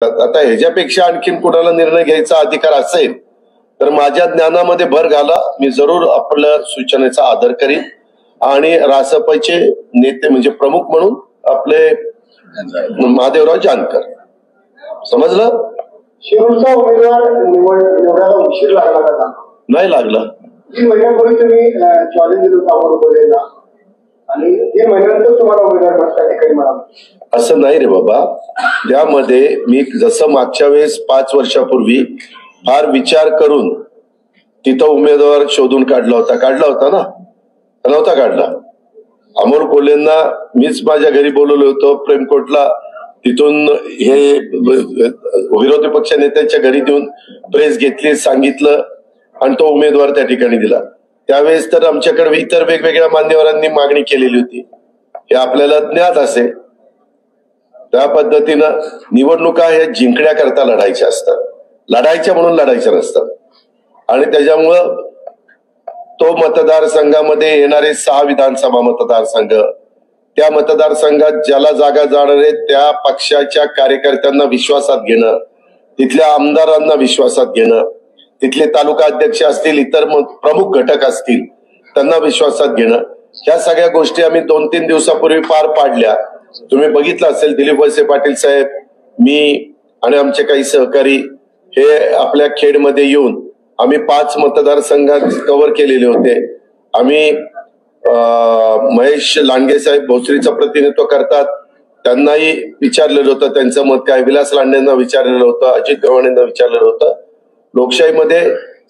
आता ह्याच्यापेक्षा आणखीन कुणाला निर्णय घ्यायचा अधिकार असेल तर माझ्या ज्ञानामध्ये भर घाला, मी जरूर आपल्या सूचनेचा आदर करीन आणि रासपचे नेते म्हणजे प्रमुख म्हणून आपले महादेवराव जानकर. समजलं? शिरूरचा उमेदवार निवडायला उशीर लागला का? नाही लागला. 3 महिन्यापूर्वी तुम्ही चॅलेंज दिलं अमोल कोल्हेला आणि 3 महिन्यानंतर तुम्हाला उमेदवार बसता काही म्हणाल. असं नाही रे बाबा. त्यामध्ये मी जसं मागच्या वेळेस 5 वर्षापूर्वी फार विचार करून तिथं उमेदवार शोधून काढला होता ना, नव्हता काढला. अमोल कोल्हेंना मीच माझ्या घरी बोलवलं होतं प्रेमकोटला, तिथून हे विरोधी पक्ष नेत्यांच्या घरी देऊन प्रेस घेतली, सांगितलं आणि तो उमेदवार त्या ठिकाणी दिला. त्यावेळेस तर आमच्याकडे इतर वेगवेगळ्या मान्यवरांनी मागणी केलेली होती, हे आपल्याला ज्ञात असेल. त्या पद्धतीनं निवडणुका हे जिंकण्याकरता लढायच्या असतात, लढायच्या म्हणून लढायच्या नसतात. आणि त्याच्यामुळं तो मतदारसंघामध्ये येणारे 6 विधानसभा मतदारसंघ, त्या मतदारसंघात ज्याला जागा जाणार आहे त्या पक्षाच्या कार्यकर्त्यांना विश्वासात घेणं, तिथल्या आमदारांना विश्वासात घेणं, तिथले तालुका अध्यक्ष असतील, इतर प्रमुख घटक असतील त्यांना विश्वासात घेणं, ह्या सगळ्या गोष्टी आम्ही 2-3 दिवसापूर्वी पार पाडल्या. तुम्ही बघितलं असेल, दिलीप वळसे पाटील साहेब, मी आणि आमचे काही सहकारी हे आपल्या खेडमध्ये येऊन आम्ही 5 मतदारसंघात कव्हर केलेले होते. आम्ही महेश लांडगे साहेब भोसरीचं प्रतिनिधित्व करतात, त्यांनाही विचारलेलं होतं त्यांचं मत काय, विलास लांडेंना विचारलेलं होतं, अजित गव्हाणेंना विचारलेलं होतं. लोकशाहीमध्ये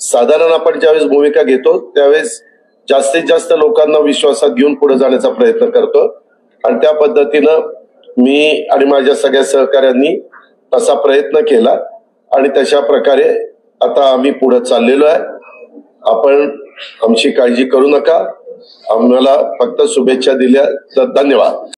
साधारण आपण ज्यावेळेस भूमिका घेतो त्यावेळेस जास्तीत जास्त लोकांना विश्वासात घेऊन पुढे जाण्याचा प्रयत्न करतो आणि त्या पद्धतीनं मी आणि माझ्या सगळ्या सहकाऱ्यांनी तसा प्रयत्न केला आणि तशा प्रकारे आता आम्ही पुढे चाललेलो आहे. आपण आमची काळजी करू नका, आम्हाला फक्त शुभेच्छा दिल्या तर धन्यवाद.